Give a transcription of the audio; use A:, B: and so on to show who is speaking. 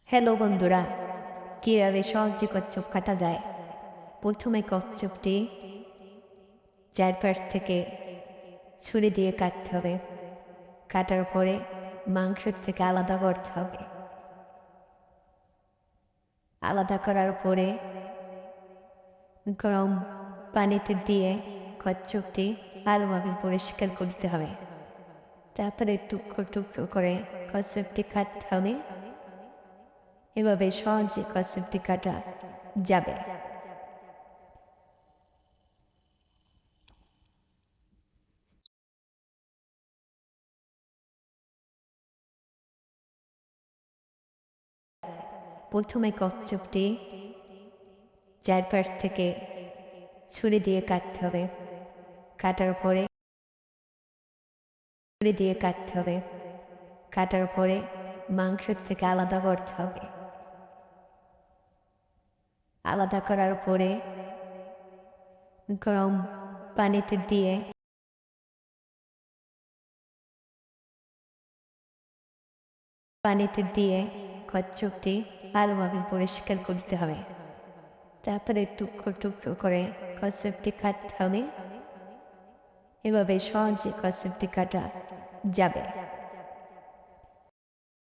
A: Hello বন্ধুরা, কীভাবে সহজে কচ্ছপ কাটা যায়। প্রথমে কচ্ছপটি চারপাশ থেকে ছুরি দিয়ে কাটতে হবে। কাটার পরে মাংসের থেকে আলাদা করতে হবে। আলাদা করার পরে গরম পানিতে দিয়ে কচ্ছপটি ভালোভাবে পরিষ্কার করতে হবে। তারপরে টুকরো টুকরো করে কচ্ছপটি কাটতে হবে। এভাবে সহজে কচ্ছপটি কাটা যাবে। প্রথমে কচ্ছপটি চারপাশ থেকে ছুরি দিয়ে কাটতে হবে। কাটার পরে মাংসের থেকে আলাদা করতে হবে। আলাদা করার পরে গরম পানিতে দিয়ে কচ্ছপটি ভালোভাবে পরিষ্কার করতে হবে। তারপরে টুকরো টুকরো করে কচ্ছপটি কাটতে হবে। এভাবে সহজে কচ্ছপটি কাটা যাবে।